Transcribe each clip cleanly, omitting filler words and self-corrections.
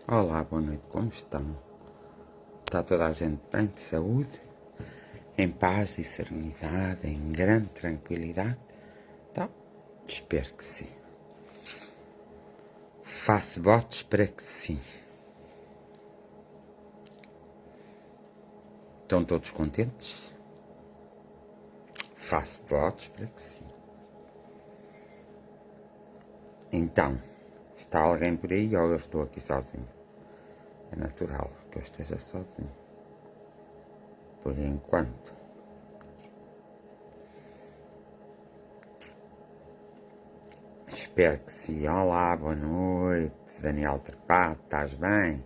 Olá, boa noite, como estão? Está toda a gente bem, de saúde? Em paz e serenidade, em grande tranquilidade? Então, espero que sim. Faço votos para que sim. Estão todos contentes? Faço votos para que sim. Então, está alguém por aí ou eu estou aqui sozinho? É natural que eu esteja sozinho. Por enquanto. Espero que sim. Olá, boa noite. Daniel Trepato, estás bem?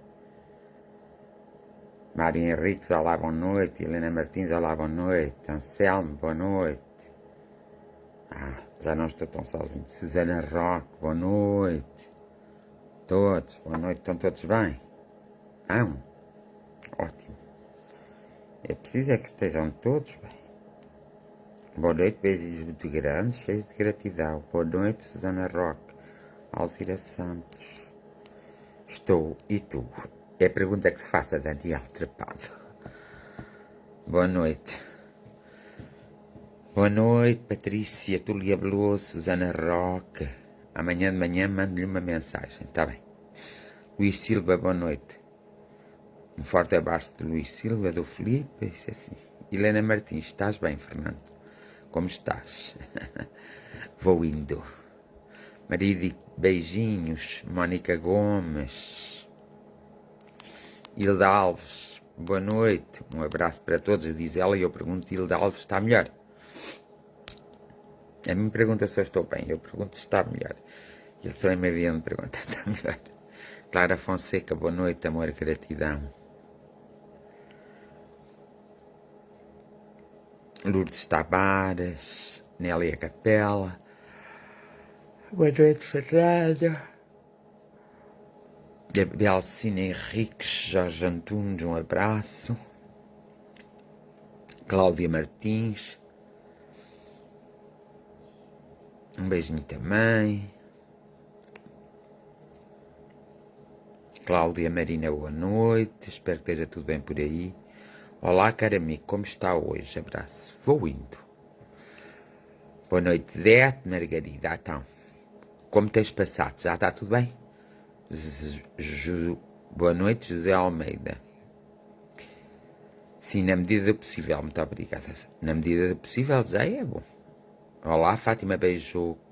Maria Henriques, olá, boa noite. Helena Martins, olá, boa noite. Anselmo, boa noite. Já não estou tão sozinho. Susana Roque, boa noite. Todos, boa noite. Estão todos bem? Estão? Ótimo. É preciso é que estejam todos bem. Boa noite, beijos muito grandes, cheios de gratidão. Boa noite, Susana Roque. Alzira Santos. Estou, e tu? É a pergunta que se faça a Daniel Trepado. Boa noite. Boa noite, Patrícia, Túlia Veloso, Susana Roque. Amanhã de manhã mando-lhe uma mensagem, está bem? Luís Silva, boa noite. Um forte abraço de Luís Silva, do Filipe, isso é assim. Helena Martins, estás bem, Fernando? Como estás? Vou indo. Marido, beijinhos. Mónica Gomes. Hilda Alves, boa noite. Um abraço para todos, diz ela, e eu pergunto, Hilda Alves, está melhor? A mim pergunta se eu estou bem, eu pergunto se está melhor. E ele também me havia me perguntar, está melhor? Clara Fonseca, boa noite, amor e gratidão. Lourdes Tavares, Nélia Capela. Boa noite, Fernando. Gabriel Cine Henriques, Jorge Antunes, um abraço. Cláudia Martins. Um beijinho também. Cláudia Marina, boa noite. Espero que esteja tudo bem por aí. Olá, caro amigo, como está hoje? Abraço. Vou indo. Boa noite, Dete, Margarida. Então, como tens passado? Já está tudo bem? Boa noite, José Almeida. Sim, na medida do possível, muito obrigada. Na medida do possível já é bom. Olá, Fátima Beijoco.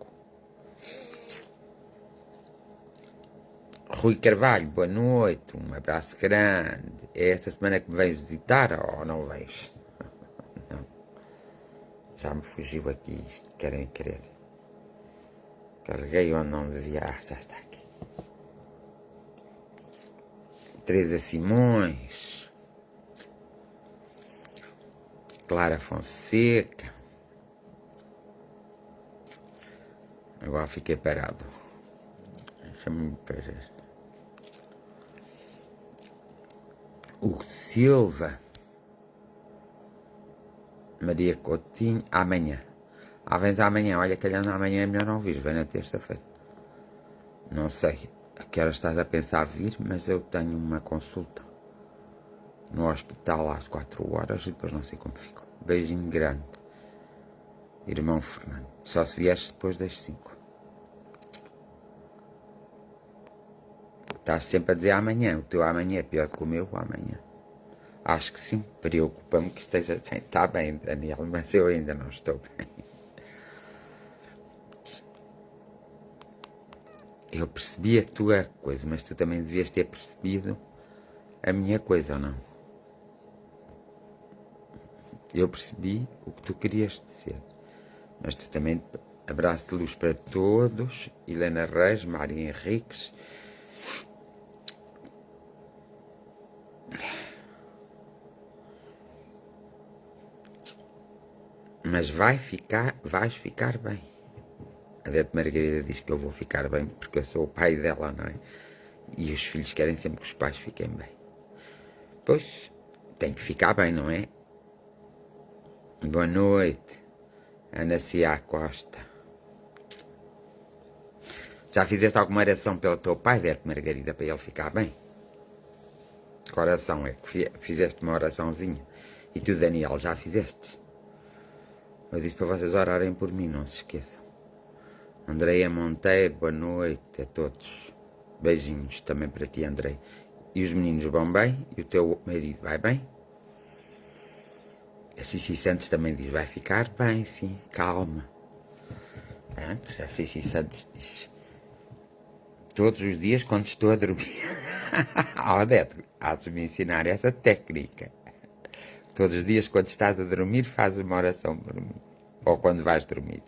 Rui Carvalho, boa noite, um abraço grande. É esta semana que me vens visitar ou não vens? Não. Já me fugiu aqui isto, querem querer. Carreguei onde não devia, já está aqui. Teresa Simões. Clara Fonseca. Agora fiquei parado. Deixa-me ver. Hugo Silva. Maria Coutinho. Amanhã. Vens amanhã. Olha, calhando amanhã é melhor não vir. Vem na terça-feira. Não sei a que hora estás a pensar vir, mas eu tenho uma consulta no hospital às 4 horas e depois não sei como fico. Beijinho grande. Irmão Fernando. Só se vieste depois das 5. Estás sempre a dizer amanhã. O teu amanhã é pior do que o meu amanhã. Acho que sim. Preocupa-me que esteja bem. Está bem, Daniel, mas eu ainda não estou bem. Eu percebi a tua coisa, mas tu também devias ter percebido a minha coisa, ou não? Eu percebi o que tu querias dizer. Mas tu também, abraço de luz para todos. Helena Reis, Maria Henriques. Mas vais ficar bem. A Dete Margarida diz que eu vou ficar bem porque eu sou o pai dela, não é? E os filhos querem sempre que os pais fiquem bem. Pois, tem que ficar bem, não é? Boa noite, Ana Cia Costa. Já fizeste alguma oração pelo teu pai, Dete Margarida, para ele ficar bem? Que oração é que fizeste uma oraçãozinha? E tu, Daniel, já fizeste? Eu disse para vocês orarem por mim, não se esqueçam. Andreia Monteiro, boa noite a todos. Beijinhos também para ti, Andrei. E os meninos vão bem? E o teu marido vai bem? A Cici Santos também diz, vai ficar bem, sim, calma. A Cici Santos diz, todos os dias quando estou a dormir. Odete, hás-me ensinar essa técnica. Todos os dias quando estás a dormir, fazes uma oração por mim. Ou quando vais dormir.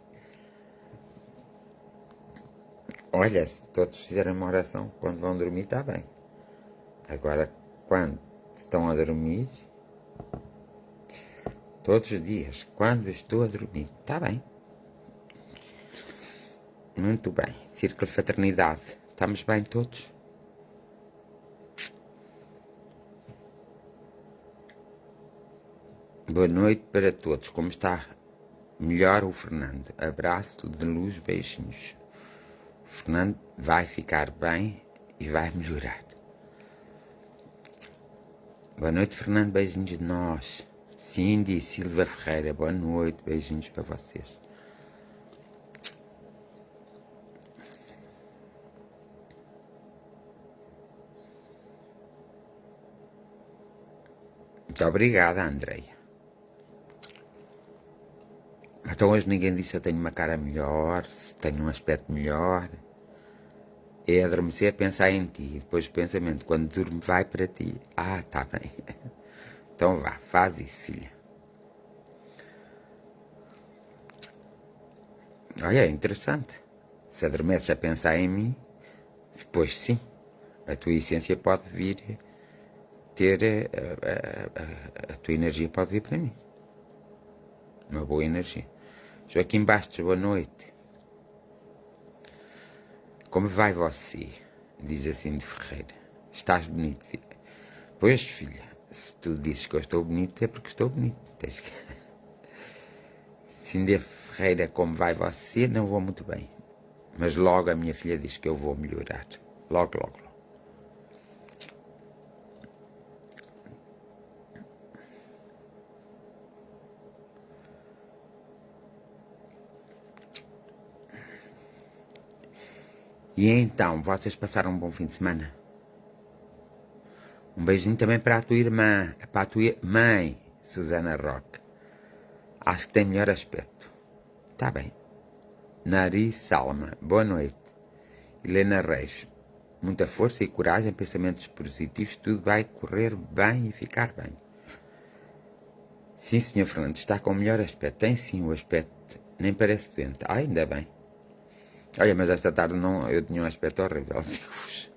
Olha, se todos fizerem uma oração quando vão dormir, está bem. Agora, quando estão a dormir, todos os dias, quando estou a dormir, está bem. Muito bem. Círculo de Fraternidade. Estamos bem todos? Boa noite para todos. Como está? Melhor o Fernando. Abraço de luz, beijinhos. O Fernando vai ficar bem e vai melhorar. Boa noite, Fernando. Beijinhos de nós. Cindy Silva Ferreira. Boa noite. Beijinhos para vocês. Muito obrigada, Andreia. Então hoje ninguém disse se eu tenho uma cara melhor, se tenho um aspecto melhor. É adormecer a pensar em ti. Depois o pensamento, quando durmo, vai para ti. Ah, tá bem. Então vá, faz isso, filha. Olha, é interessante. Se adormeces a pensar em mim, depois sim, a tua essência pode vir ter, a tua energia pode vir para mim. Uma boa energia. Joaquim Bastos, boa noite. Como vai você? Diz assim de Ferreira. Estás bonito, filha? Pois, filha, se tu dizes que eu estou bonito, é porque estou bonito. Tens que... Cindy Ferreira, como vai você? Não vou muito bem. Mas logo a minha filha diz que eu vou melhorar. Logo, logo, logo. E então, vocês passaram um bom fim de semana? Um beijinho também para a tua irmã, para a tua mãe, Susana Roque. Acho que tem melhor aspecto. Está bem. Nariz Salma, boa noite. Helena Reis, muita força e coragem, pensamentos positivos, tudo vai correr bem e ficar bem. Sim, senhor Fernando, está com o melhor aspecto. Tem sim o aspecto, nem parece doente. Ah, ainda bem. Olha, mas esta tarde não, eu tinha um aspecto horrível. Digo-vos.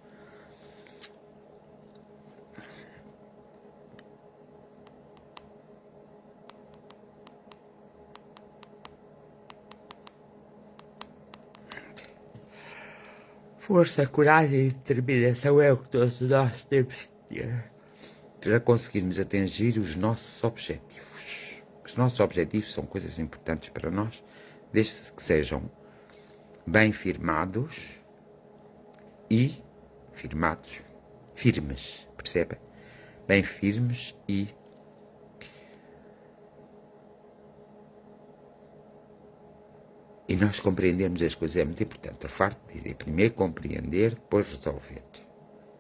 Força, coragem e determinação é o que todos nós temos que ter para conseguirmos atingir os nossos objetivos. Os nossos objetivos são coisas importantes para nós, desde que sejam bem firmados e firmes, percebem? Bem firmes e nós compreendermos as coisas é muito importante. Eu farto de dizer, primeiro compreender, depois resolver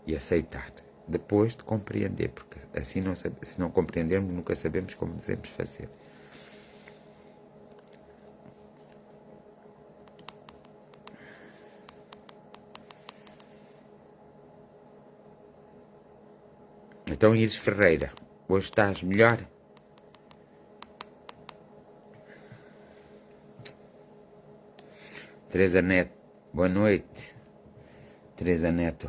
e aceitar. Depois de compreender, porque assim se não compreendermos, nunca sabemos como devemos fazer. Então, Iris Ferreira, hoje estás melhor? Teresa Neto, boa noite. Teresa Neto.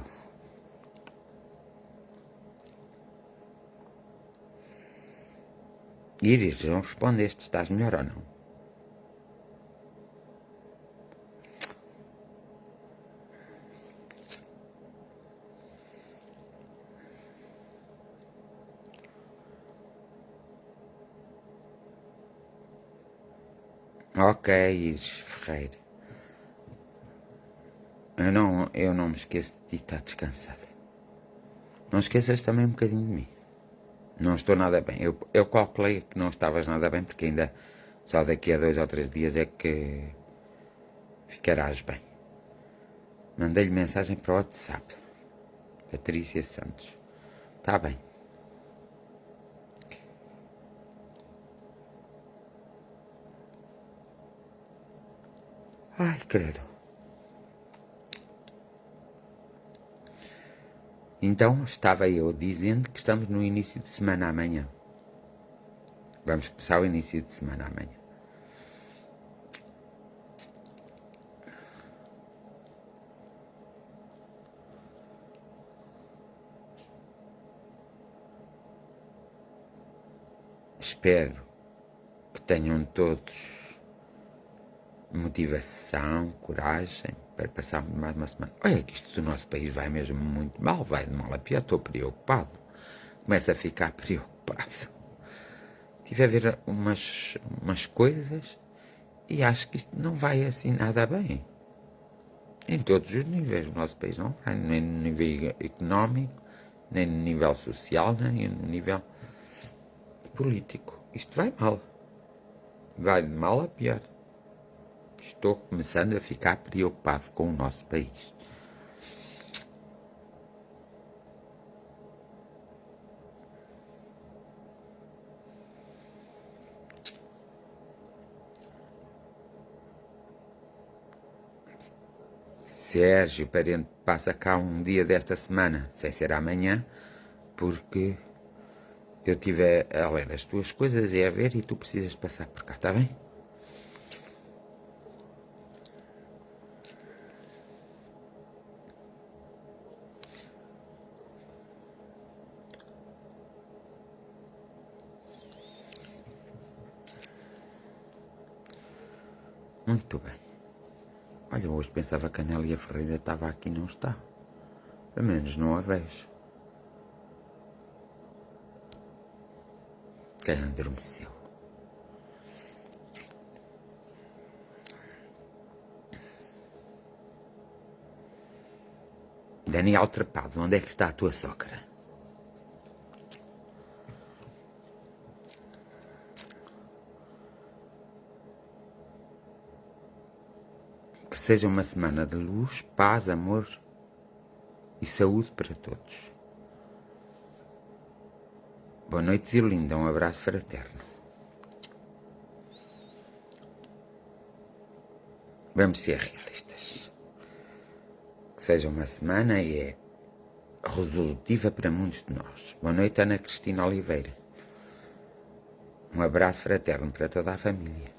Iris, não respondeste, estás melhor ou não? Ok, Iris Ferreira. Eu não me esqueço de ti, está descansada. Não esqueças também um bocadinho de mim. Não estou nada bem. Eu calculei que não estavas nada bem, porque ainda só daqui a 2 ou 3 dias é que ficarás bem. Mandei-lhe mensagem para o WhatsApp. Patrícia Santos. Está bem. Ai, credo. Então, estava eu dizendo que estamos no início de semana amanhã. Vamos começar o início de semana amanhã. Espero que tenham todos motivação, coragem para passarmos mais uma semana. Olha que isto do nosso país vai mesmo muito mal, vai de mal a pior, estou preocupado. Começo a ficar preocupado. Estive a ver umas coisas e acho que isto não vai assim nada bem. Em todos os níveis, o nosso país não vai, nem no nível económico, nem no nível social, nem no nível político. Isto vai mal. Vai de mal a pior. Estou começando a ficar preocupado com o nosso país. Sérgio Parente passa cá um dia desta semana, sem ser amanhã, porque eu estive a ler as tuas coisas e a ver e tu precisas passar por cá, está bem? Muito bem. Olha, hoje pensava que a Nélia Ferreira estava aqui e não está. Pelo menos não a vejo. Quem adormeceu? Daniel Trepado, onde é que está a tua sogra? Que seja uma semana de luz, paz, amor e saúde para todos. Boa noite, Zirlinda. Um abraço fraterno. Vamos ser realistas. Que seja uma semana e é resolutiva para muitos de nós. Boa noite, Ana Cristina Oliveira. Um abraço fraterno para toda a família.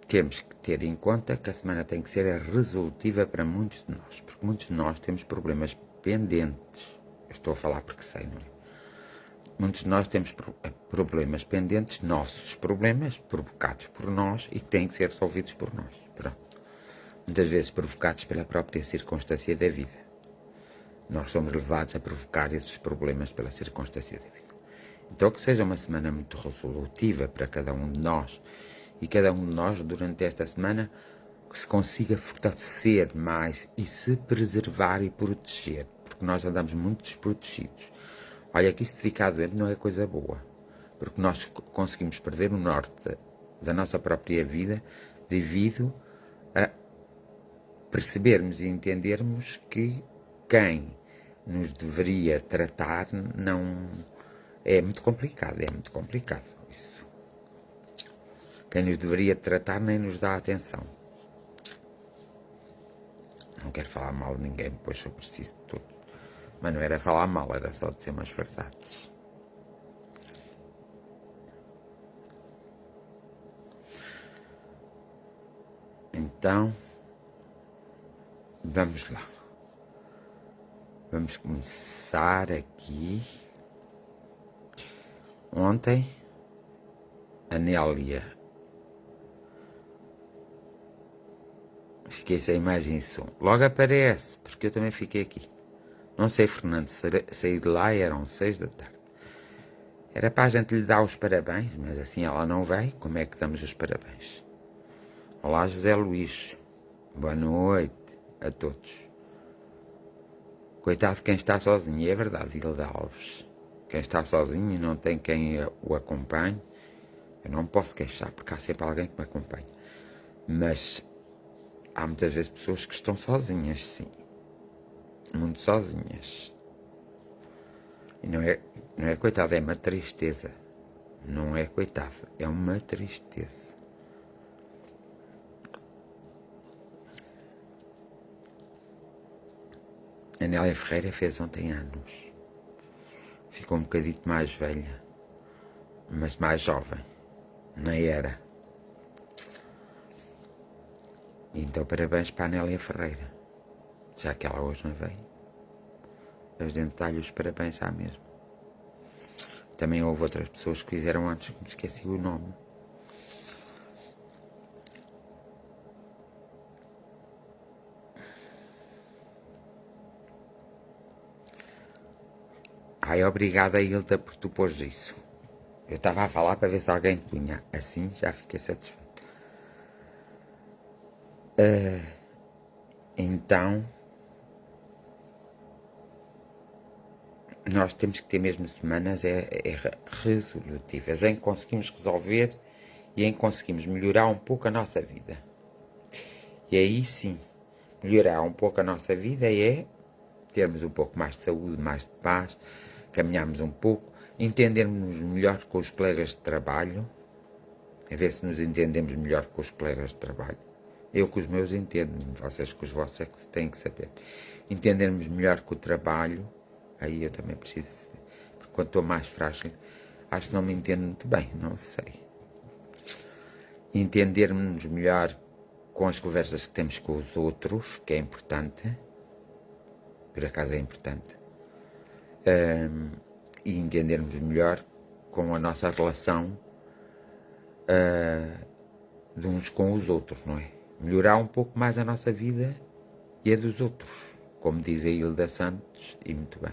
Temos que ter em conta que a semana tem que ser resolutiva para muitos de nós, porque muitos de nós temos problemas pendentes. Eu estou a falar porque sei, não é? Muitos de nós temos problemas pendentes, nossos problemas, provocados por nós e que têm que ser resolvidos por nós. Pronto. Muitas vezes provocados pela própria circunstância da vida. Nós somos levados a provocar esses problemas pela circunstância da vida. Então que seja uma semana muito resolutiva para cada um de nós e cada um de nós durante esta semana que se consiga fortalecer mais e se preservar e proteger, porque nós andamos muito desprotegidos. Olha que isto de ficar doente não é coisa boa, porque nós conseguimos perder o norte da nossa própria vida devido a percebermos e entendermos que quem nos deveria tratar não... É muito complicado isso. Quem nos deveria tratar nem nos dá atenção. Não quero falar mal de ninguém, pois eu preciso de tudo. Mas não era falar mal, era só dizer umas verdades. Então, vamos lá. Vamos começar aqui. Ontem, a Nélia. Fiquei sem imagem e som. Logo aparece, porque eu também fiquei aqui. Não sei, Fernando, saí de lá e eram 6 da tarde. Era para a gente lhe dar os parabéns, mas assim ela não veio. Como é que damos os parabéns? Olá, José Luís. Boa noite a todos. Coitado de quem está sozinho, e é verdade, Hilda Alves. Quem está sozinho e não tem quem o acompanhe, eu não me posso queixar, porque há sempre alguém que me acompanha. Mas há muitas vezes pessoas que estão sozinhas, sim. Muito sozinhas. E não é coitado, é uma tristeza. Não é coitado, é uma tristeza. A Nélia Ferreira fez ontem anos. Ficou um bocadito mais velha, mas mais jovem. Nem era. Então parabéns para a Nélia Ferreira. Já que ela hoje não veio. A gente dá-lhe os parabéns à mesma. Também houve outras pessoas que fizeram antes, que me esqueci o nome. Ai, obrigada, Hilda, por tu pôs isso. Eu estava a falar para ver se alguém punha. Assim já fiquei satisfeito. Então, nós temos que ter mesmo semanas resolutivas em que conseguimos resolver e em que conseguimos melhorar um pouco a nossa vida. E aí sim, melhorar um pouco a nossa vida é termos um pouco mais de saúde, mais de paz, caminharmos um pouco, entendermos melhor com os colegas de trabalho, a ver se nos entendemos melhor com os colegas de trabalho. Eu com os meus entendo-me, vocês com os vossos é que têm que saber. Entendermos melhor com o trabalho, aí eu também preciso, porque quando estou mais frágil, acho que não me entendo muito bem, não sei. Entendermos melhor com as conversas que temos com os outros, que é importante, por acaso é importante, e entendermos melhor com a nossa relação de uns com os outros, não é? Melhorar um pouco mais a nossa vida e a dos outros, como diz a Hilda Santos, e muito bem.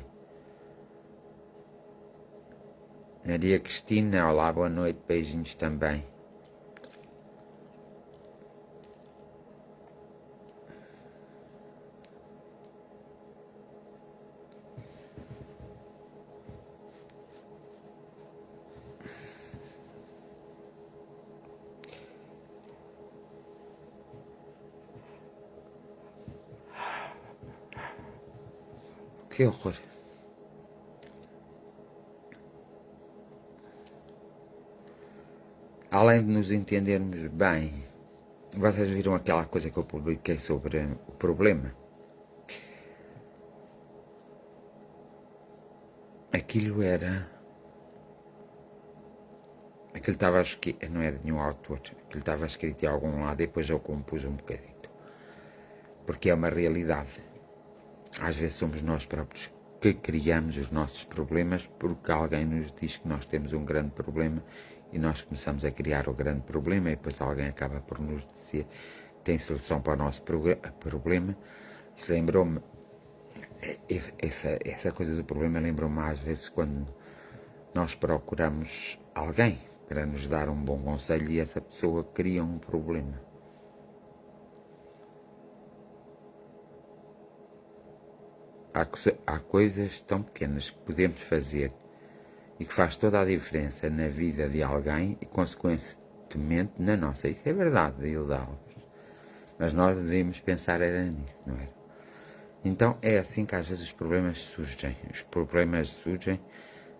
Maria Cristina, olá, boa noite, beijinhos também. Que horror. Além de nos entendermos bem, vocês viram aquela coisa que eu publiquei sobre o problema? Aquilo estava escrito, não é de nenhum autor, aquilo estava escrito em algum lado e depois eu compus um bocadito. Porque é uma realidade. Às vezes somos nós próprios que criamos os nossos problemas porque alguém nos diz que nós temos um grande problema e nós começamos a criar o grande problema e depois alguém acaba por nos dizer que tem solução para o nosso problema. Isso lembrou-me, essa coisa do problema lembrou-me às vezes quando nós procuramos alguém para nos dar um bom conselho e essa pessoa cria um problema. Há coisas tão pequenas que podemos fazer e que faz toda a diferença na vida de alguém e, consequentemente, na nossa. Isso é verdade, Hilda Alves. Mas nós devemos pensar era nisso, não é? Então é assim que às vezes os problemas surgem. Os problemas surgem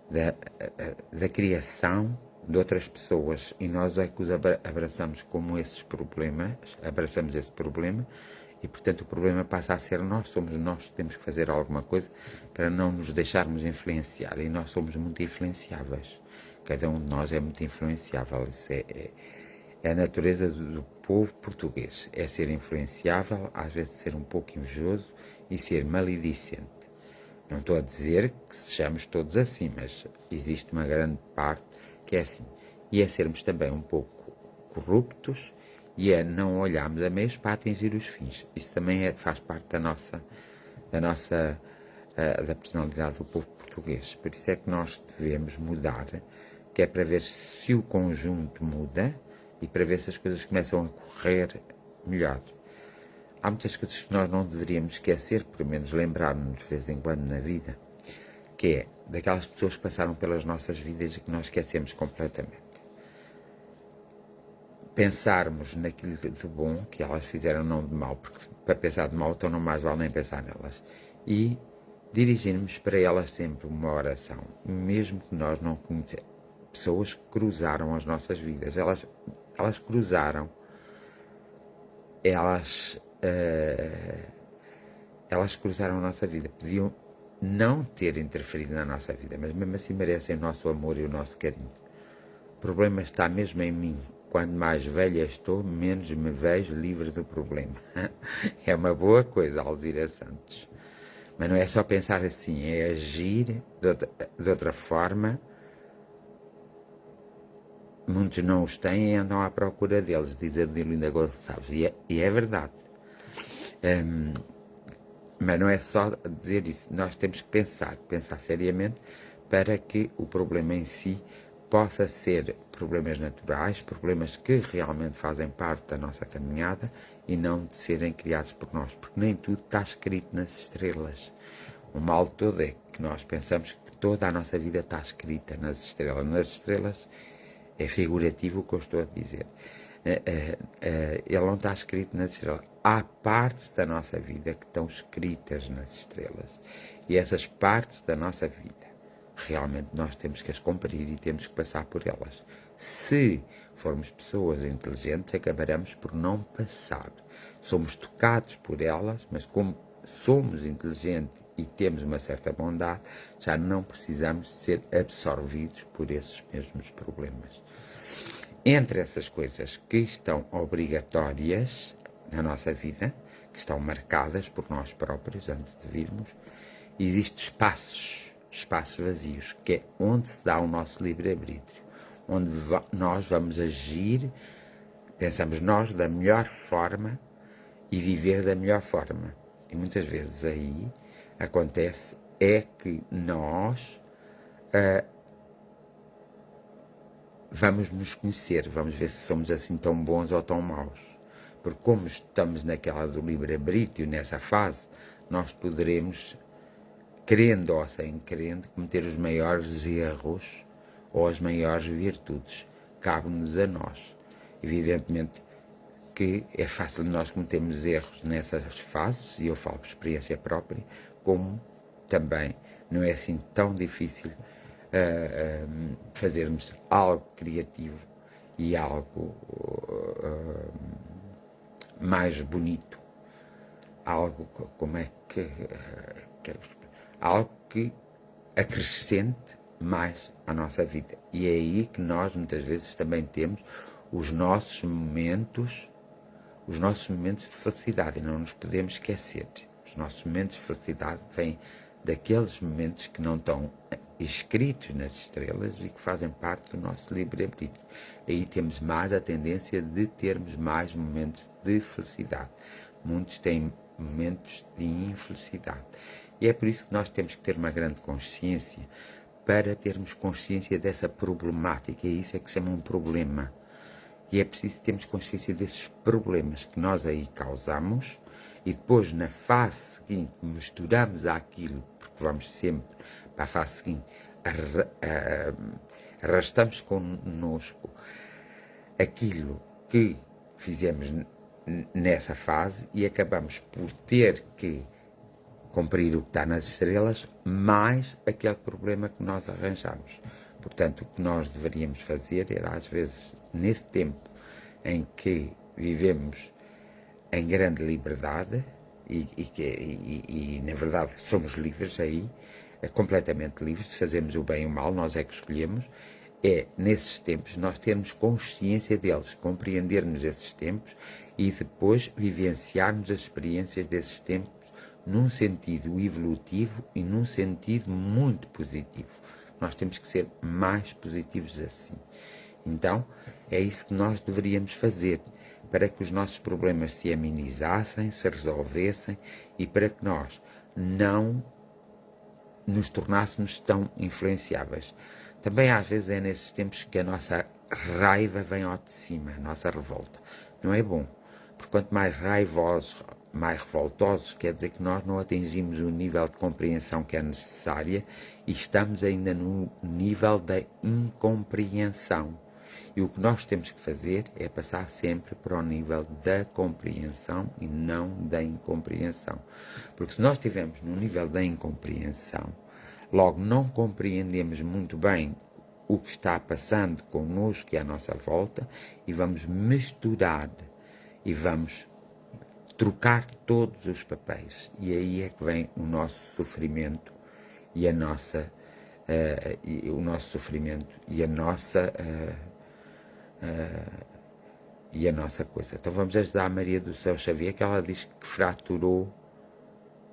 da criação de outras pessoas e nós é que os abraçamos como esses problemas, abraçamos esse problema e, portanto, o problema passa a ser nós, somos nós que temos que fazer alguma coisa para não nos deixarmos influenciar e nós somos muito influenciáveis. Cada um de nós é muito influenciável. Isso é a natureza do povo português, é ser influenciável, às vezes ser um pouco invejoso e ser maledicente. Não estou a dizer que sejamos todos assim, mas existe uma grande parte que é assim. E é sermos também um pouco corruptos e é não olharmos a meios para atingir os fins. Isso também faz parte da personalidade do povo português. Por isso é que nós devemos mudar, que é para ver se o conjunto muda e para ver se as coisas começam a correr melhor. há muitas coisas que nós não deveríamos esquecer, pelo menos lembrar-nos de vez em quando na vida, que é daquelas pessoas que passaram pelas nossas vidas e que nós esquecemos completamente. Pensarmos naquilo de bom que elas fizeram, não de mal, porque para pensar de mal, então não mais vale nem pensar nelas. E dirigirmos para elas sempre uma oração, mesmo que nós não conhecemos. Pessoas que cruzaram as nossas vidas, elas cruzaram, elas cruzaram a nossa vida, podiam não ter interferido na nossa vida, mas mesmo assim merecem o nosso amor e o nosso carinho. O problema está mesmo em mim. Quanto mais velha estou, menos me vejo livre do problema. É uma boa coisa, Alzira Santos. Mas não é só pensar assim, é agir de outra forma. Muitos não os têm e andam à procura deles, diz a Delinda Gonçalves. E é verdade. Mas não é só dizer isso. Nós temos que pensar seriamente para que o problema em si possa ser problemas naturais, problemas que realmente fazem parte da nossa caminhada e não de serem criados por nós, porque nem tudo está escrito nas estrelas. O mal todo é que nós pensamos que toda a nossa vida está escrita nas estrelas. Nas estrelas é figurativo o que eu estou a dizer. Ele não está escrito nas estrelas. Há partes da nossa vida que estão escritas nas estrelas. E essas partes da nossa vida, realmente nós temos que as cumprir e temos que passar por elas. Se formos pessoas inteligentes, acabaremos por não passar. Somos tocados por elas, mas como somos inteligentes e temos uma certa bondade, já não precisamos ser absorvidos por esses mesmos problemas. Entre essas coisas que estão obrigatórias na nossa vida, que estão marcadas por nós próprios antes de virmos, existem espaços vazios, que é onde se dá o nosso livre-arbítrio, onde nós vamos agir, pensamos nós, da melhor forma e viver da melhor forma. E muitas vezes aí acontece é que nós vamos nos conhecer, vamos ver se somos assim tão bons ou tão maus. Porque como estamos naquela do livre-arbítrio, nessa fase, nós poderemos, querendo ou sem querendo, cometer os maiores erros ou as maiores virtudes. Cabe-nos a nós. Evidentemente que é fácil nós cometermos erros nessas fases, e eu falo por experiência própria, como também não é assim tão difícil fazermos algo criativo e algo mais bonito, algo como é que algo que acrescente mais à nossa vida. E é aí que nós muitas vezes também temos os nossos momentos de felicidade, e não nos podemos esquecer. Os nossos momentos de felicidade vêm daqueles momentos que não estão escritos nas estrelas e que fazem parte do nosso livre-arbítrio. Aí temos mais a tendência de termos mais momentos de felicidade. Muitos têm momentos de infelicidade. E é por isso que nós temos que ter uma grande consciência para termos consciência dessa problemática. E isso é que se chama um problema. E é preciso termos consciência desses problemas que nós aí causamos e depois, na fase seguinte, misturamos aquilo, porque vamos sempre para a fase seguinte, arrastamos connosco aquilo que fizemos nessa fase e acabamos por ter que cumprir o que está nas estrelas, mais aquele problema que nós arranjamos. Portanto, o que nós deveríamos fazer era, às vezes, nesse tempo em que vivemos em grande liberdade e na verdade, somos livres aí, completamente livres, se fazemos o bem e o mal, nós é que escolhemos, é, nesses tempos, nós termos consciência deles, compreendermos esses tempos e depois vivenciarmos as experiências desses tempos num sentido evolutivo e num sentido muito positivo. Nós temos que ser mais positivos assim. Então, é isso que nós deveríamos fazer, para que os nossos problemas se amenizassem, se resolvessem e para que nós não nos tornássemos tão influenciáveis. Também às vezes é nesses tempos que a nossa raiva vem ao de cima, a nossa revolta. Não é bom, porque quanto mais raivosos mais revoltosos, quer dizer que nós não atingimos o nível de compreensão que é necessária e estamos ainda no nível da incompreensão. E o que nós temos que fazer é passar sempre para o nível da compreensão e não da incompreensão. Porque se nós estivermos no nível da incompreensão, logo não compreendemos muito bem o que está passando connosco e à nossa volta e vamos misturar e vamos trocar todos os papéis. E aí é que vem o nosso sofrimento e a nossa o nosso sofrimento e a nossa coisa. Então vamos ajudar a Maria do Céu Xavier, que ela diz que fraturou,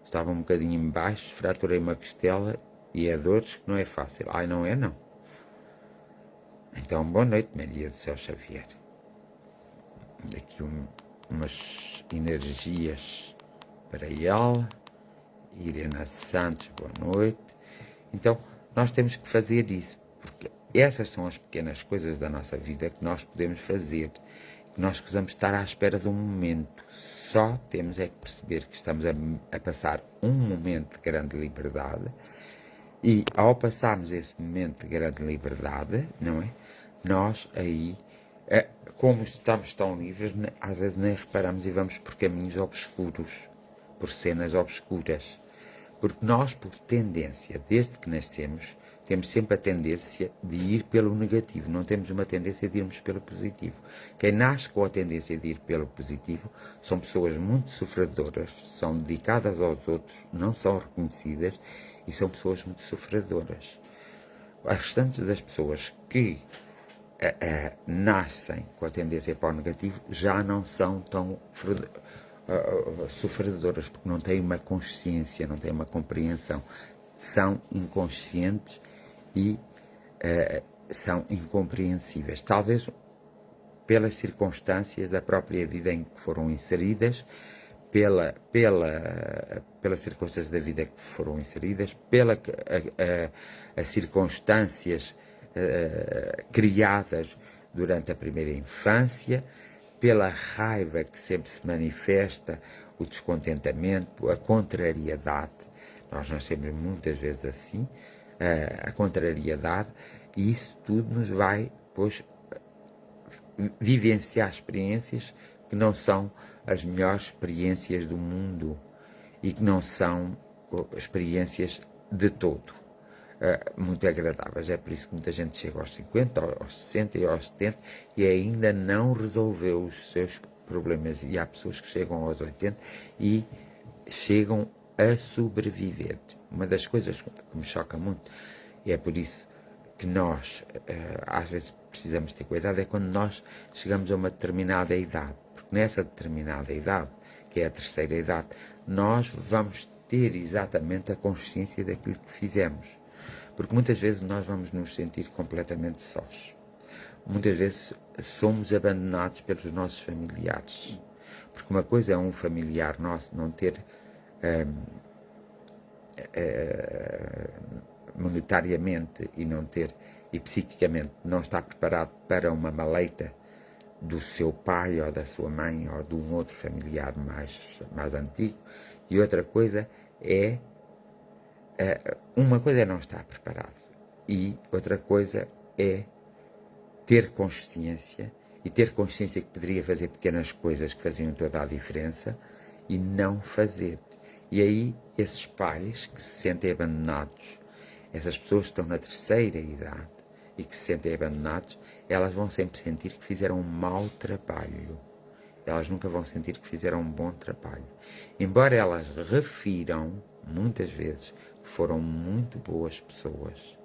estava um bocadinho em baixo, fraturei uma costela e é dores que não é fácil. Ai, não é não. Então, boa noite, Maria do Céu Xavier. Aqui umas energias para ela. Irena Santos, boa noite. Então, nós temos que fazer isso, porque essas são as pequenas coisas da nossa vida que nós podemos fazer, que nós precisamos estar à espera de um momento. Só temos é que perceber que estamos a passar um momento de grande liberdade e, ao passarmos esse momento de grande liberdade, não é? Nós aí, como estamos tão livres, às vezes nem reparamos e vamos por caminhos obscuros, por cenas obscuras. Porque nós, por tendência, desde que nascemos, temos sempre a tendência de ir pelo negativo, não temos uma tendência de irmos pelo positivo. Quem nasce com a tendência de ir pelo positivo são pessoas muito sofredoras, são dedicadas aos outros, não são reconhecidas e são pessoas muito sofredoras. As restantes das pessoas que nascem com a tendência para o negativo já não são tão sofredoras, porque não têm uma consciência, não têm uma compreensão. São inconscientes e são incompreensíveis. Talvez pelas circunstâncias da própria vida em que foram inseridas, pelas circunstâncias da vida que foram inseridas, pelas circunstâncias criadas durante a primeira infância, pela raiva que sempre se manifesta, o descontentamento, a contrariedade. Nós nascemos muitas vezes assim, a contrariedade, e isso tudo nos vai, pois, vivenciar experiências que não são as melhores experiências do mundo e que não são experiências de todo muito agradáveis. É por isso que muita gente chega aos 50, aos 60 e aos 70 e ainda não resolveu os seus problemas. E há pessoas que chegam aos 80 e chegam a sobreviver. Uma das coisas que me choca muito, e é por isso que nós, às vezes, precisamos ter cuidado, é quando nós chegamos a uma determinada idade. Porque nessa determinada idade, que é a terceira idade, nós vamos ter exatamente a consciência daquilo que fizemos. Porque muitas vezes nós vamos nos sentir completamente sós. Muitas vezes somos abandonados pelos nossos familiares. Porque uma coisa é um familiar nosso não ter monetariamente e não ter, e psiquicamente não estar preparado para uma maleita do seu pai ou da sua mãe ou de um outro familiar mais antigo, e outra coisa é uma coisa é não estar preparado e outra coisa é ter consciência e ter consciência que poderia fazer pequenas coisas que faziam toda a diferença e não fazer. E aí esses pais que se sentem abandonados, essas pessoas que estão na terceira idade e que se sentem abandonados, elas vão sempre sentir que fizeram um mau trabalho. Elas nunca vão sentir que fizeram um bom trabalho. Embora elas refiram, muitas vezes, que foram muito boas pessoas.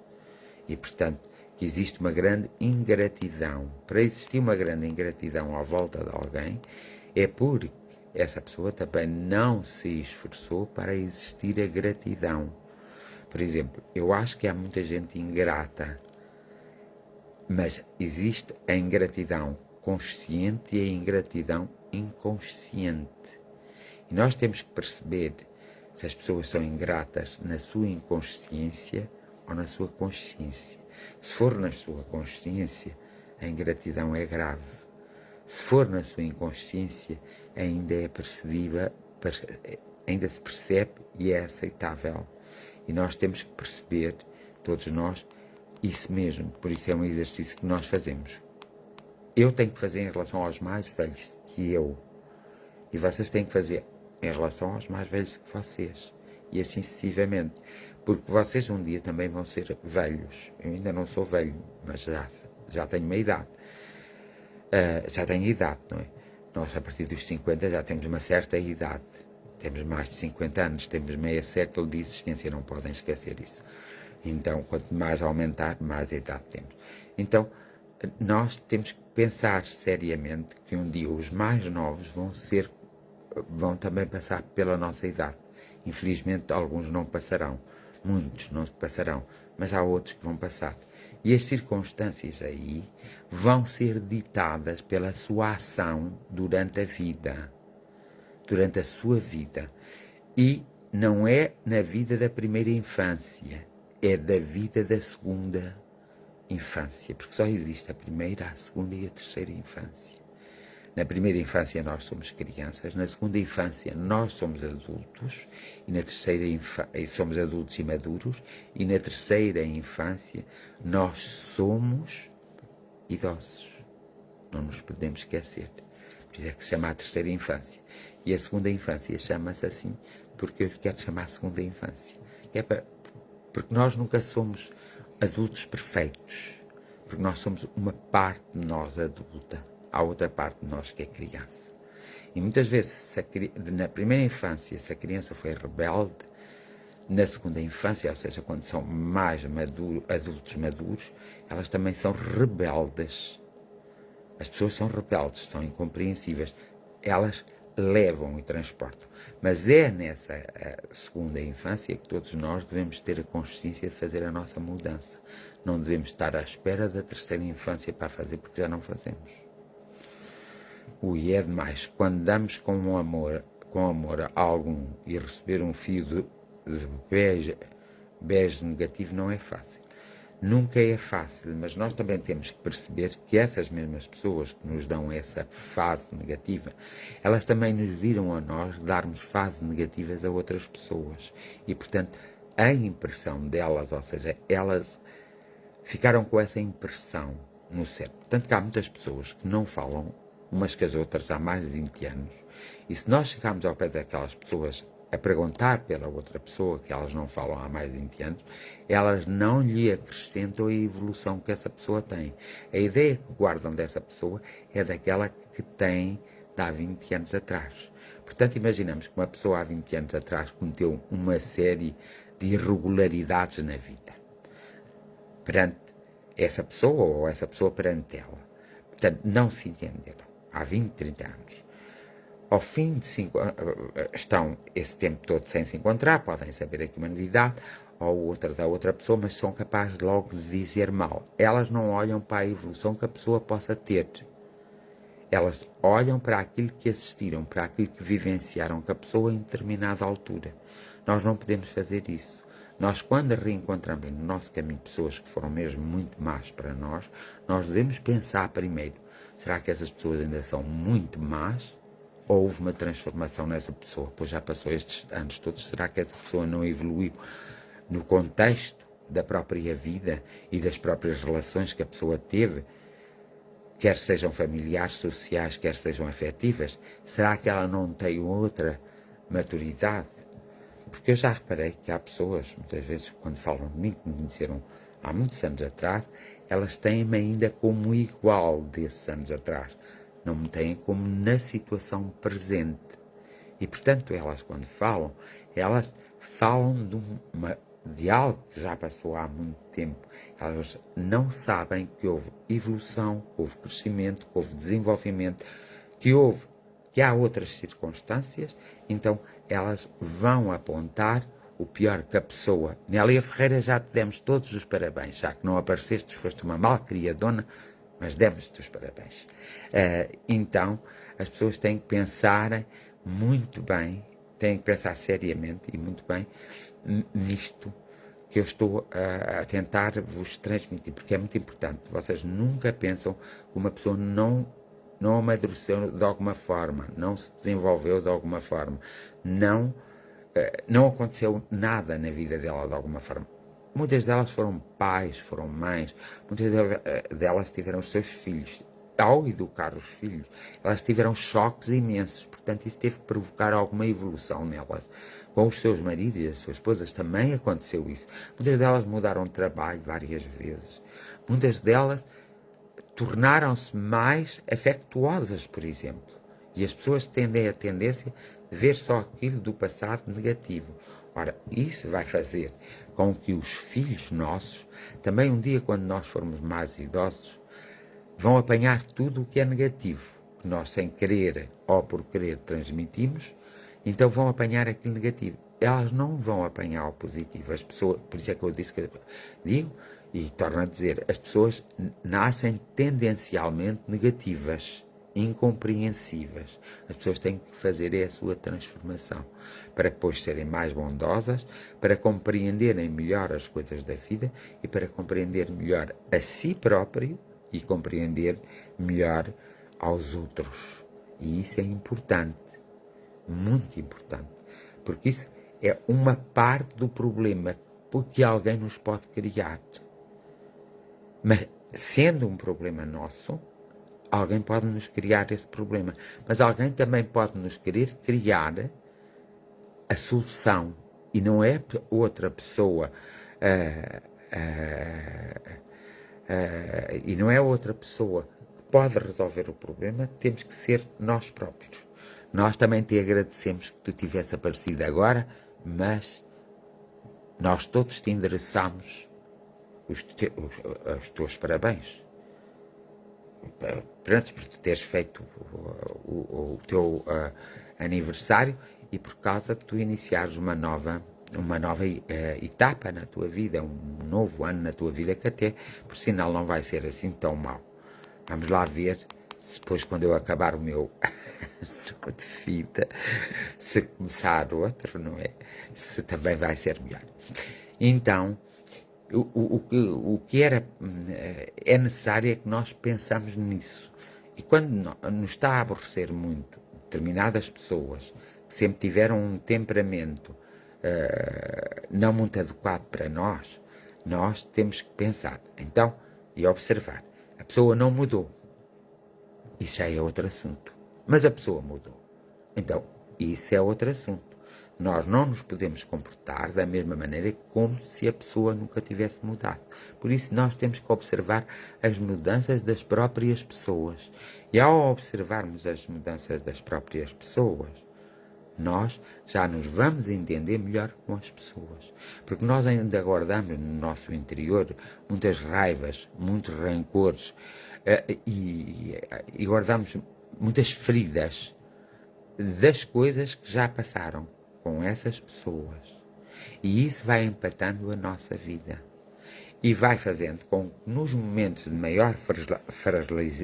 E, portanto, que existe uma grande ingratidão. Para existir uma grande ingratidão à volta de alguém, é porque essa pessoa também não se esforçou para existir a gratidão. Por exemplo, eu acho que há muita gente ingrata, mas existe a ingratidão consciente e a ingratidão inconsciente. E nós temos que perceber se as pessoas são ingratas na sua inconsciência ou na sua consciência. Se for na sua consciência, a ingratidão é grave. Se for na sua inconsciência, ainda é percebível ainda se percebe e é aceitável. E nós temos que perceber, todos nós, isso mesmo. Por isso é um exercício que nós fazemos. Eu tenho que fazer em relação aos mais velhos que eu. E vocês têm que fazer em relação aos mais velhos que vocês. E assim sucessivamente. Porque vocês um dia também vão ser velhos. Eu ainda não sou velho, mas já tenho uma idade. Já tenho idade, não é? Nós, a partir dos 50, já temos uma certa idade. Temos mais de 50 anos, temos meio século de existência, não podem esquecer isso. Então, quanto mais aumentar, mais idade temos. Então, nós temos que pensar seriamente que um dia os mais novos vão também passar pela nossa idade. Infelizmente, alguns não passarão, muitos não passarão, mas há outros que vão passar. E as circunstâncias aí vão ser ditadas pela sua ação durante a vida, durante a sua vida. E não é na vida da primeira infância, é da vida da segunda infância, porque só existe a primeira, a segunda e a terceira infância. Na primeira infância nós somos crianças, na segunda infância nós somos adultos, e na terceira somos adultos e maduros, e na terceira infância nós somos idosos. Não nos podemos esquecer. Por isso é que se chama a terceira infância. E a segunda infância chama-se assim, porque eu quero chamar a segunda infância. Porque nós nunca somos adultos perfeitos, porque nós somos uma parte de nós adulta, há outra parte de nós que é criança. E muitas vezes, na primeira infância, se a criança foi rebelde, na segunda infância, ou seja, quando são mais adultos maduros, elas também são rebeldes. As pessoas são rebeldes, são incompreensíveis. Elas levam e transportam. Mas é nessa segunda infância que todos nós devemos ter a consciência de fazer a nossa mudança. Não devemos estar à espera da terceira infância para fazer, porque já não fazemos. É demais. Quando damos com amor a algum e receber um fio de bege negativo não é fácil. Nunca é fácil, mas nós também temos que perceber que essas mesmas pessoas que nos dão essa fase negativa, elas também nos viram a nós darmos fases negativas a outras pessoas. E, portanto, a impressão delas, ou seja, elas ficaram com essa impressão no cérebro. Tanto que há muitas pessoas que não falam umas com as outras há mais de 20 anos. E se nós chegarmos ao pé daquelas pessoas a perguntar pela outra pessoa, que elas não falam há mais de 20 anos, elas não lhe acrescentam a evolução que essa pessoa tem. A ideia que guardam dessa pessoa é daquela que tem de há 20 anos atrás. Portanto, imaginamos que uma pessoa há 20 anos atrás cometeu uma série de irregularidades na vida. Perante essa pessoa ou essa pessoa perante ela. Portanto, não se entenderam. Há 20, 30 anos. Ao fim de 5 anos, estão esse tempo todo sem se encontrar, podem saber aqui uma novidade, ou outra da outra pessoa, mas são capazes logo de dizer mal. Elas não olham para a evolução que a pessoa possa ter. Elas olham para aquilo que assistiram, para aquilo que vivenciaram com a pessoa em determinada altura. Nós não podemos fazer isso. Nós, quando reencontramos no nosso caminho pessoas que foram mesmo muito más para nós devemos pensar primeiro, será que essas pessoas ainda são muito más? Ou houve uma transformação nessa pessoa? Pois já passou estes anos todos, será que essa pessoa não evoluiu no contexto da própria vida e das próprias relações que a pessoa teve? Quer sejam familiares, sociais, quer sejam afetivas? Será que ela não tem outra maturidade? Porque eu já reparei que há pessoas, muitas vezes, quando falam de mim, que me conheceram há muitos anos atrás, elas têm-me ainda como igual desses anos atrás. Não me têm como na situação presente. E, portanto, elas, quando falam, elas falam de algo que já passou há muito tempo. Elas não sabem que houve evolução, que houve crescimento, que houve desenvolvimento, que há outras circunstâncias. Então, elas vão apontar o pior que a pessoa. Nélia Ferreira, já te demos todos os parabéns, já que não apareceste, foste uma malcriadona, mas demos-te os parabéns. Então, as pessoas têm que pensar muito bem, têm que pensar seriamente e muito bem nisto que eu estou a tentar vos transmitir, porque é muito importante. Vocês nunca pensam que uma pessoa não não amadureceu de alguma forma, não se desenvolveu de alguma forma, não aconteceu nada na vida dela de alguma forma. Muitas delas foram pais, foram mães, muitas delas tiveram os seus filhos. Ao educar os filhos, elas tiveram choques imensos, portanto isso teve que provocar alguma evolução nelas. Com os seus maridos e as suas esposas também aconteceu isso. Muitas delas mudaram de trabalho várias vezes. Muitas delas tornaram-se mais afetuosas, por exemplo. E as pessoas tendem a tendência de ver só aquilo do passado negativo. Ora, isso vai fazer com que os filhos nossos, também um dia quando nós formos mais idosos, vão apanhar tudo o que é negativo, que nós sem querer ou por querer transmitimos, então vão apanhar aquilo negativo. Elas não vão apanhar o positivo. As pessoas, por isso é que eu digo, e torno a dizer, as pessoas nascem tendencialmente negativas, incompreensivas. As pessoas têm que fazer a sua transformação para depois serem mais bondosas, para compreenderem melhor as coisas da vida e para compreender melhor a si próprio e compreender melhor aos outros. E isso é importante, muito importante, porque isso é uma parte do problema que alguém nos pode criar. Mas, sendo um problema nosso, alguém pode nos criar esse problema. Mas alguém também pode nos querer criar a solução. E não é outra pessoa. E não é outra pessoa que pode resolver o problema. Temos que ser nós próprios. Nós também te agradecemos que tu tivesse aparecido agora, mas nós todos te endereçamos os teus parabéns. Pronto, por tu teres feito o teu aniversário e por causa de tu iniciares uma nova etapa na tua vida, um novo ano na tua vida, que até, por sinal, não vai ser assim tão mau. Vamos lá ver, depois quando eu acabar o meu ano de vida, se começar outro, não é? Se também vai ser melhor. Então, o que é necessário é que nós pensamos nisso. E quando nos está a aborrecer muito determinadas pessoas que sempre tiveram um temperamento não muito adequado para nós temos que pensar, então, e observar. A pessoa não mudou. Isso já é outro assunto. Mas a pessoa mudou. Então, isso é outro assunto. Nós não nos podemos comportar da mesma maneira como se a pessoa nunca tivesse mudado. Por isso, nós temos que observar as mudanças das próprias pessoas. E ao observarmos as mudanças das próprias pessoas, nós já nos vamos entender melhor com as pessoas. Porque nós ainda guardamos no nosso interior muitas raivas, muitos rancores e guardamos muitas feridas das coisas que já passaram com essas pessoas. E isso vai empatando a nossa vida. E vai fazendo com que nos momentos de maior fragilidade,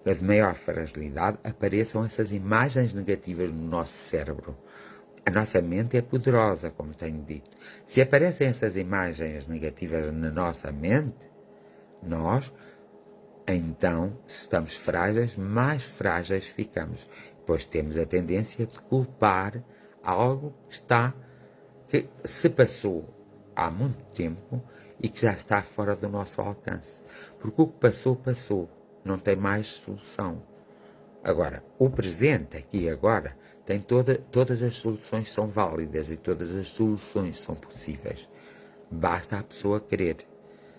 de maior fragilidade, apareçam essas imagens negativas no nosso cérebro. A nossa mente é poderosa, como tenho dito. Se aparecem essas imagens negativas na nossa mente, nós, então, se estamos frágeis, mais frágeis ficamos. Pois temos a tendência de culpar algo que se passou há muito tempo e que já está fora do nosso alcance. Porque o que passou, passou. Não tem mais solução. Agora, o presente, aqui e agora, tem todas as soluções são válidas e todas as soluções são possíveis. Basta a pessoa querer.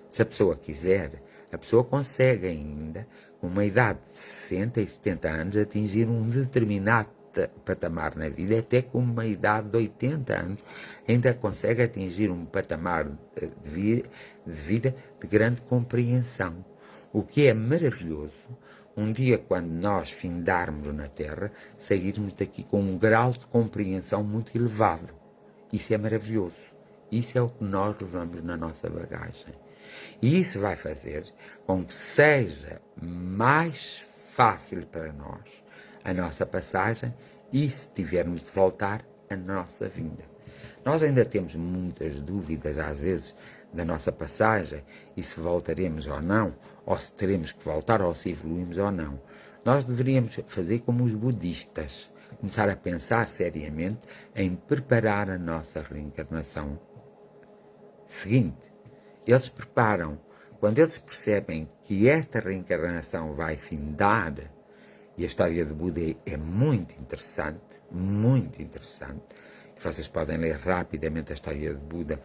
Se a pessoa quiser, a pessoa consegue ainda, com uma idade de 60 e 70 anos, atingir um determinado patamar na vida, até com uma idade de 80 anos, ainda consegue atingir um patamar de vida de grande compreensão. O que é maravilhoso, um dia quando nós findarmos na Terra, sairmos daqui com um grau de compreensão muito elevado. Isso é maravilhoso. Isso é o que nós levamos na nossa bagagem. E isso vai fazer com que seja mais fácil para nós a nossa passagem e, se tivermos de voltar, a nossa vinda. Nós ainda temos muitas dúvidas, às vezes, da nossa passagem e se voltaremos ou não, ou se teremos que voltar ou se evoluímos ou não. Nós deveríamos fazer como os budistas, começar a pensar seriamente em preparar a nossa reencarnação seguinte. Eles preparam, quando eles percebem que esta reencarnação vai findar, e a história de Buda é muito interessante, vocês podem ler rapidamente a história de Buda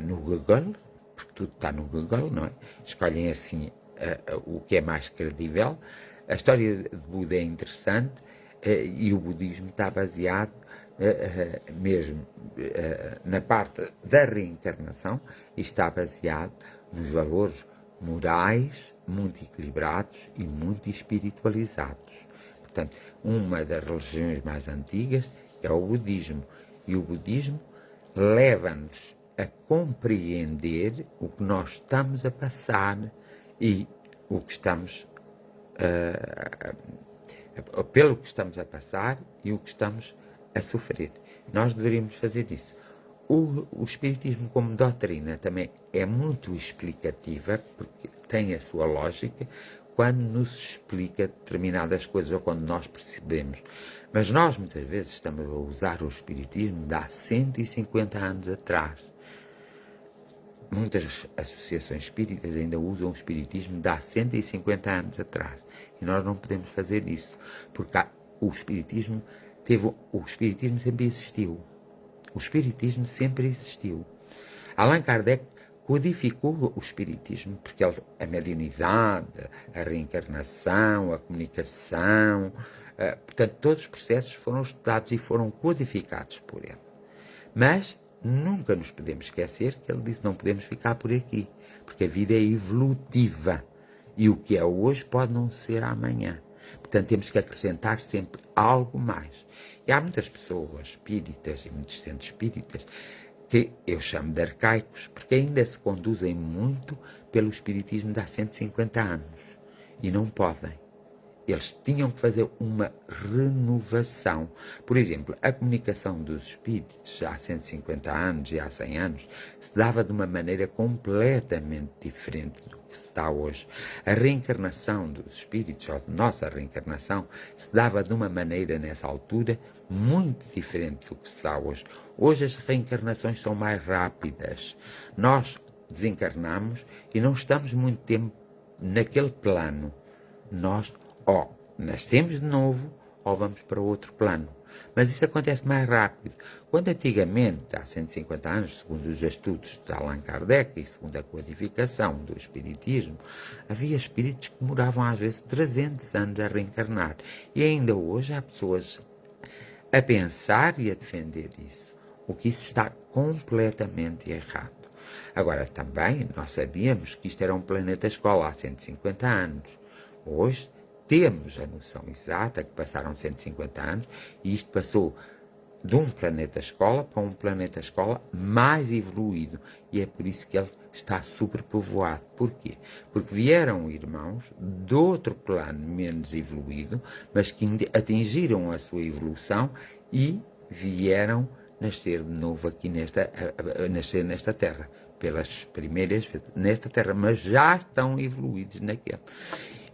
no Google, porque tudo está no Google, não é? Escolhem assim o que é mais credível. A história de Buda é interessante e o budismo está baseado mesmo na parte da reencarnação e está baseado nos valores morais muito equilibrados e muito espiritualizados. Portanto, uma das religiões mais antigas é o budismo. E o budismo leva-nos a compreender o que nós estamos a passar e o que estamos pelo que estamos a passar e o que estamos a sofrer. Nós deveríamos fazer isso. O Espiritismo como doutrina também é muito explicativa, porque tem a sua lógica, quando nos explica determinadas coisas ou quando nós percebemos. Mas nós muitas vezes estamos a usar o Espiritismo de há 150 anos atrás. Muitas associações espíritas ainda usam o Espiritismo de há 150 anos atrás. E nós não podemos fazer isso, porque o Espiritismo sempre existiu. O Espiritismo sempre existiu. Allan Kardec codificou o Espiritismo, porque a mediunidade, a reencarnação, a comunicação, portanto, todos os processos foram estudados e foram codificados por ele. Mas nunca nos podemos esquecer que ele disse: não podemos ficar por aqui, porque a vida é evolutiva e o que é hoje pode não ser amanhã. Portanto, temos que acrescentar sempre algo mais. E há muitas pessoas espíritas e muitos centros espíritas que eu chamo de arcaicos, porque ainda se conduzem muito pelo espiritismo de há 150 anos e não podem. Eles tinham que fazer uma renovação. Por exemplo, a comunicação dos espíritos há 150 anos e há 100 anos se dava de uma maneira completamente diferente do que se dá hoje. A reencarnação dos espíritos, ou a nossa reencarnação, se dava de uma maneira nessa altura muito diferente do que se dá hoje. Hoje as reencarnações são mais rápidas. Nós desencarnamos e não estamos muito tempo naquele plano. Nós nascemos de novo ou vamos para outro plano. Mas isso acontece mais rápido. Quando antigamente, há 150 anos, segundo os estudos de Allan Kardec e segundo a codificação do Espiritismo, havia espíritos que demoravam às vezes 300 anos a reencarnar. E ainda hoje há pessoas a pensar e a defender isso. O que isso está completamente errado. Agora, também nós sabíamos que isto era um planeta escola há 150 anos. Hoje temos a noção exata que passaram 150 anos e isto passou de um planeta escola para um planeta escola mais evoluído. E é por isso que ele está superpovoado. Porquê? Porque vieram irmãos de outro plano menos evoluído, mas que atingiram a sua evolução e vieram nascer de novo aqui nascer nesta Terra. Pelas primeiras vezes nesta Terra, mas já estão evoluídos naquele.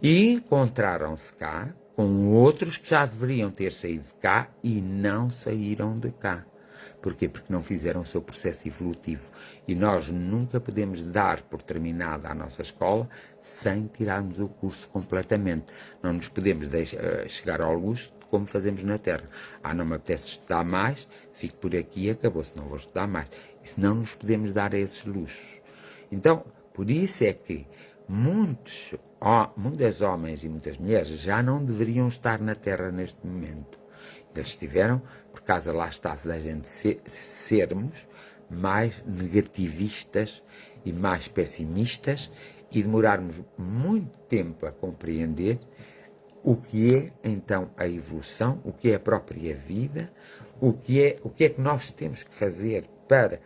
E encontraram-se cá com outros que já deveriam ter saído de cá e não saíram de cá. Porquê? Porque não fizeram o seu processo evolutivo. E nós nunca podemos dar por terminada a nossa escola sem tirarmos o curso completamente. Não nos podemos chegar ao luxo como fazemos na Terra. Não me apetece estudar mais, fico por aqui e acabou-se, não vou estudar mais. Isso não nos podemos dar a esses luxos. Então, por isso é que muitos homens e muitas mulheres já não deveriam estar na Terra neste momento. Eles estiveram por causa, lá está, da gente sermos mais negativistas e mais pessimistas e demorarmos muito tempo a compreender o que é, então, a evolução, o que é a própria vida, o que é que nós temos que fazer para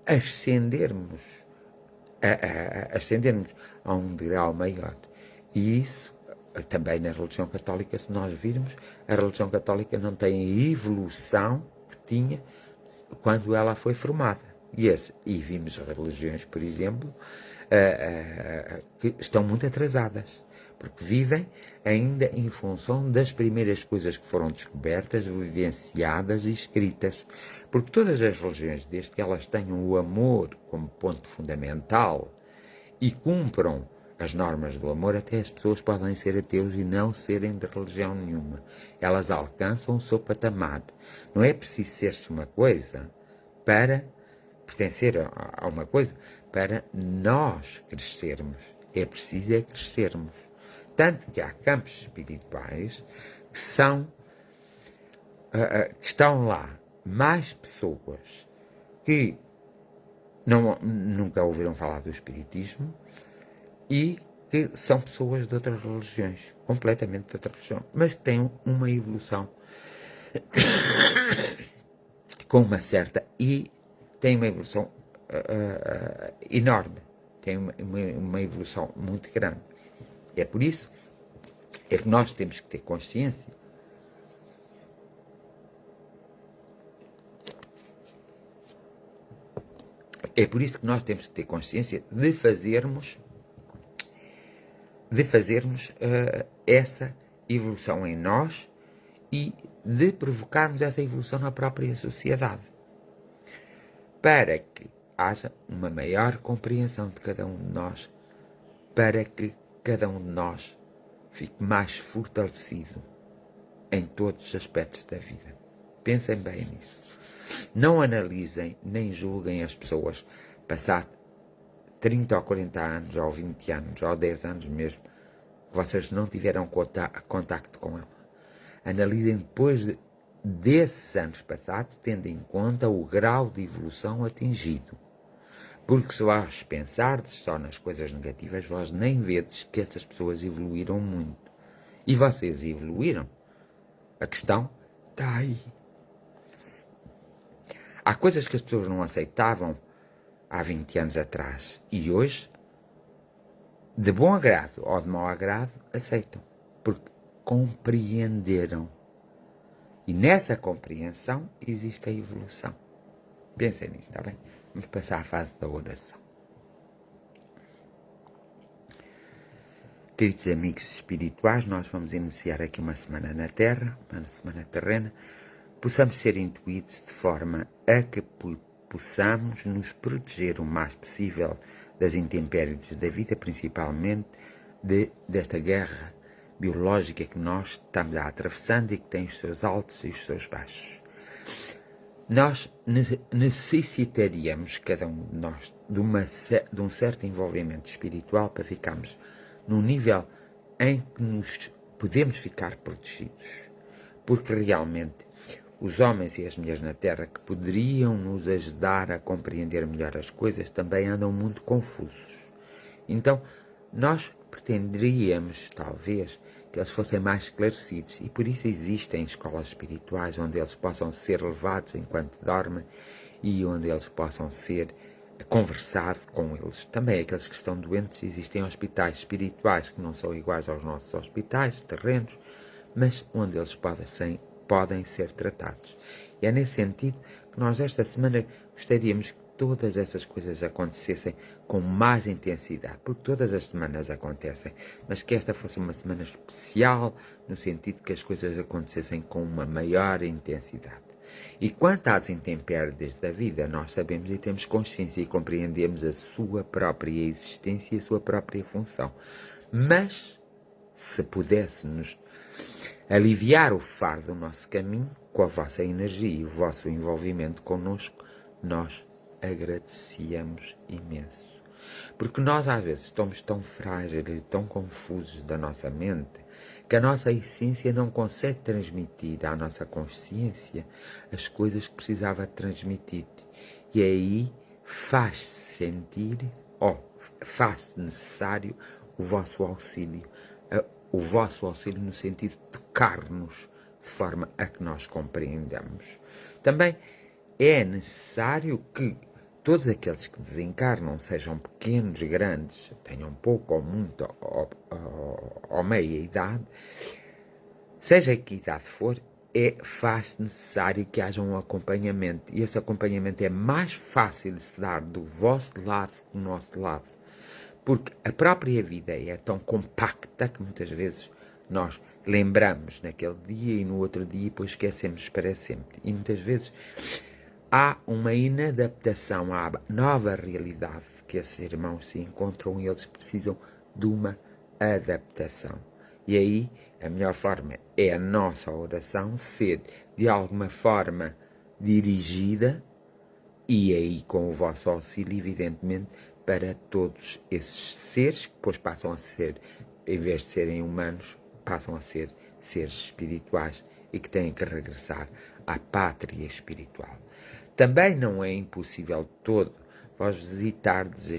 ascendermos a um degrau maior. E isso, também na religião católica, se nós virmos, a religião católica não tem a evolução que tinha quando ela foi formada. E vimos religiões, por exemplo, que estão muito atrasadas, porque vivem ainda em função das primeiras coisas que foram descobertas, vivenciadas e escritas. Porque todas as religiões, desde que elas tenham o amor como ponto fundamental e cumpram as normas do amor, até as pessoas podem ser ateus e não serem de religião nenhuma. Elas alcançam o seu patamar. Não é preciso ser-se uma coisa para pertencer a uma coisa, para nós crescermos. É preciso crescermos. Tanto que há campos espirituais que que estão lá mais pessoas que nunca ouviram falar do espiritismo e que são pessoas de outras religiões, completamente de outra religião, mas que têm uma evolução com uma certa e tem uma evolução enorme, tem uma evolução muito grande. E é por isso que nós temos que ter consciência de fazermos essa evolução em nós e de provocarmos essa evolução na própria sociedade, para que haja uma maior compreensão de cada um de nós, para que cada um de nós fique mais fortalecido em todos os aspectos da vida. Pensem bem nisso. Não analisem nem julguem as pessoas passado 30 ou 40 anos, ou 20 anos, ou 10 anos mesmo, que vocês não tiveram contacto com ela. Analisem depois desses anos passados, tendo em conta o grau de evolução atingido. Porque se vós pensardes só nas coisas negativas, vós nem vedes que essas pessoas evoluíram muito. E vocês evoluíram. A questão está aí. Há coisas que as pessoas não aceitavam há 20 anos atrás e hoje, de bom agrado ou de mau agrado, aceitam. Porque compreenderam. E nessa compreensão existe a evolução. Pensem nisso, está bem? Vamos passar à fase da oração. Queridos amigos espirituais, nós vamos iniciar aqui uma semana na Terra, uma semana terrena, possamos ser intuídos de forma a que possamos nos proteger o mais possível das intempéries da vida, principalmente desta guerra biológica que nós estamos atravessando e que tem os seus altos e os seus baixos. Nós necessitaríamos, cada um de nós, de um certo envolvimento espiritual para ficarmos num nível em que nos podemos ficar protegidos. Porque realmente os homens e as mulheres na Terra que poderiam nos ajudar a compreender melhor as coisas também andam muito confusos. Então, nós pretenderíamos, talvez, que eles fossem mais esclarecidos e por isso existem escolas espirituais onde eles possam ser levados enquanto dormem e onde eles possam ser conversado com eles. Também aqueles que estão doentes, existem hospitais espirituais que não são iguais aos nossos hospitais terrenos, mas onde eles podem ser tratados. E é nesse sentido que nós esta semana gostaríamos que todas essas coisas acontecessem com mais intensidade, porque todas as semanas acontecem, mas que esta fosse uma semana especial, no sentido que as coisas acontecessem com uma maior intensidade. E quanto às intempéries da vida, nós sabemos e temos consciência e compreendemos a sua própria existência e a sua própria função. Mas, se pudéssemos aliviar o fardo do nosso caminho com a vossa energia e o vosso envolvimento connosco, nós agradecíamos imenso. Porque nós às vezes estamos tão frágeis e tão confusos da nossa mente que a nossa essência não consegue transmitir à nossa consciência as coisas que precisava transmitir. E aí faz-se sentir, faz-se necessário o vosso auxílio. O vosso auxílio no sentido de tocar-nos de forma a que nós compreendamos. Também é necessário que todos aqueles que desencarnam, sejam pequenos, grandes, tenham pouco ou muito ou meia idade, seja que idade for, faz necessário que haja um acompanhamento. E esse acompanhamento é mais fácil de se dar do vosso lado que do nosso lado. Porque a própria vida é tão compacta que muitas vezes nós lembramos naquele dia e no outro dia e depois esquecemos para sempre. E muitas vezes há uma inadaptação à nova realidade que esses irmãos se encontram e eles precisam de uma adaptação. E aí a melhor forma é a nossa oração ser de alguma forma dirigida e aí com o vosso auxílio, evidentemente, para todos esses seres que depois passam a ser, em vez de serem humanos, passam a ser seres espirituais e que têm que regressar à pátria espiritual. Também não é impossível de todo vós visitardes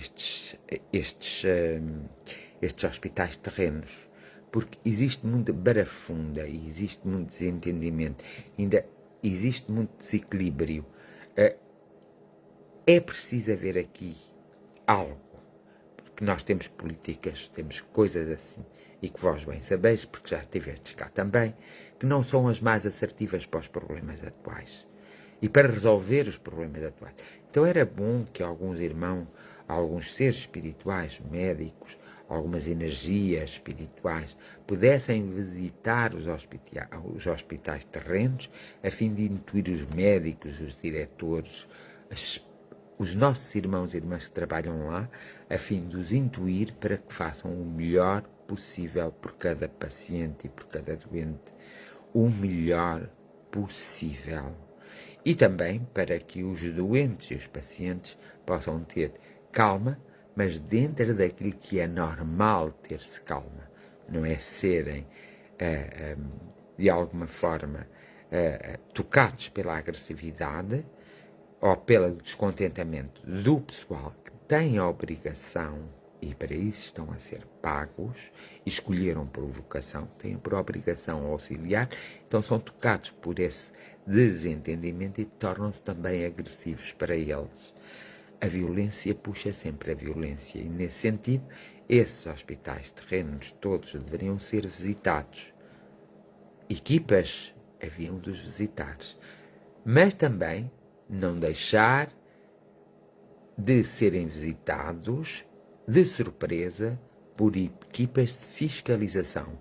estes hospitais terrenos, porque existe muita barafunda, existe muito desentendimento, ainda existe muito desequilíbrio. É preciso haver aqui algo, porque nós temos políticas, temos coisas assim, e que vós bem sabeis, porque já estivestes cá também, que não são as mais assertivas para os problemas atuais e para resolver os problemas atuais. Então era bom que alguns irmãos, alguns seres espirituais, médicos, algumas energias espirituais, pudessem visitar os hospitais terrenos, a fim de intuir os médicos, os diretores, os nossos irmãos e irmãs que trabalham lá, a fim de os intuir para que façam o melhor possível por cada paciente e por cada doente, o melhor possível. E também para que os doentes e os pacientes possam ter calma, mas dentro daquilo que é normal ter-se calma. Não é serem, de alguma forma, tocados pela agressividade ou pelo descontentamento do pessoal que tem a obrigação, e para isso estão a ser pagos, escolheram por vocação, têm por obrigação auxiliar, então são tocados por esse desentendimento e tornam-se também agressivos para eles. A violência puxa sempre a violência e, nesse sentido, esses hospitais terrenos todos deveriam ser visitados. Equipas haviam de os visitar, mas também não deixar de serem visitados de surpresa por equipas de fiscalização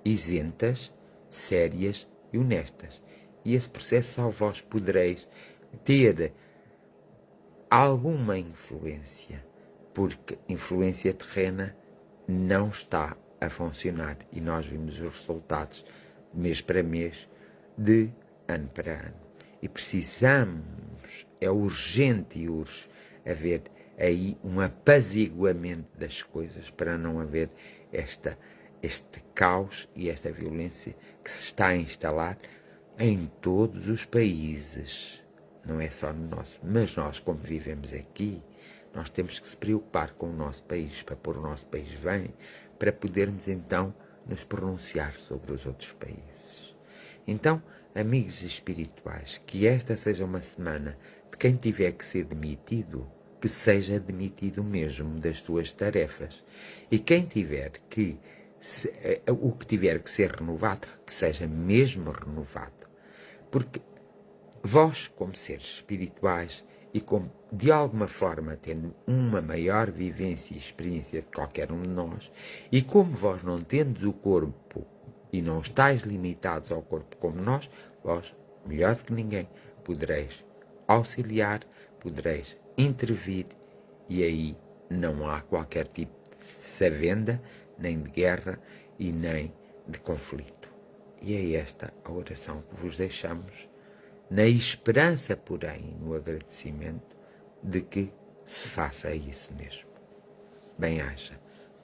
isentas, sérias e honestas. E esse processo só vós podereis ter alguma influência, porque influência terrena não está a funcionar e nós vimos os resultados mês para mês, de ano para ano. E precisamos, é urgente e urge haver aí um apaziguamento das coisas para não haver este caos e esta violência que se está a instalar em todos os países. Não é só no nosso, mas nós, como vivemos aqui, nós temos que se preocupar com o nosso país, para pôr o nosso país bem, para podermos então nos pronunciar sobre os outros países. Então, amigos espirituais, que esta seja uma semana de quem tiver que ser demitido, que seja demitido mesmo das suas tarefas. E quem tiver que, o que tiver que ser renovado, que seja mesmo renovado. Porque vós, como seres espirituais, e como, de alguma forma, tendo uma maior vivência e experiência de qualquer um de nós, e como vós não tendes o corpo e não estáis limitados ao corpo como nós, vós, melhor do que ninguém, podereis auxiliar, podereis intervir, e aí não há qualquer tipo de savenda, nem de guerra e nem de conflito. E é esta a oração que vos deixamos, na esperança, porém, no agradecimento de que se faça isso mesmo. Bem-haja,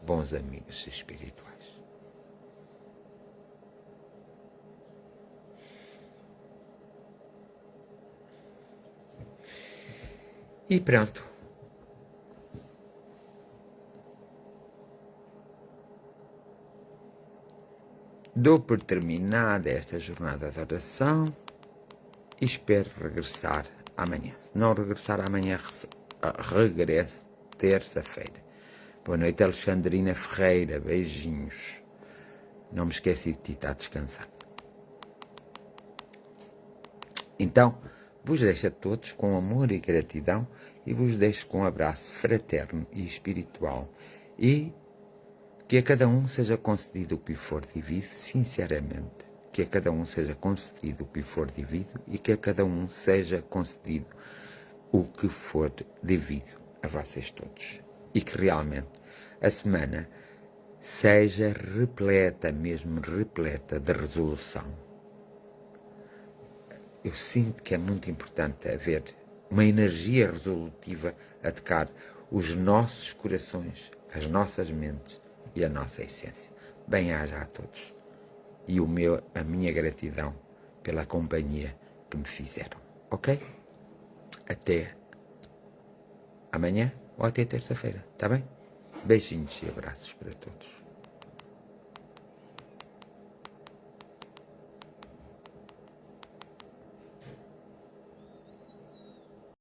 bons amigos espirituais. E pronto. Dou por terminada esta jornada de oração e espero regressar amanhã. Se não regressar amanhã, regresse terça-feira. Boa noite, Alexandrina Ferreira. Beijinhos. Não me esqueci de ti, está a descansar. Então, vos deixo a todos com amor e gratidão e vos deixo com um abraço fraterno e espiritual e que a cada um seja concedido o que lhe for devido, sinceramente, que a cada um seja concedido o que lhe for devido e que a cada um seja concedido o que for devido a vocês todos. E que realmente a semana seja repleta, mesmo repleta de resolução. Eu sinto que é muito importante haver uma energia resolutiva a tocar os nossos corações, as nossas mentes e a nossa essência. Bem-aja a todos. E a minha gratidão pela companhia que me fizeram. Ok? Até amanhã ou até terça-feira, tá bem? Beijinhos e abraços para todos.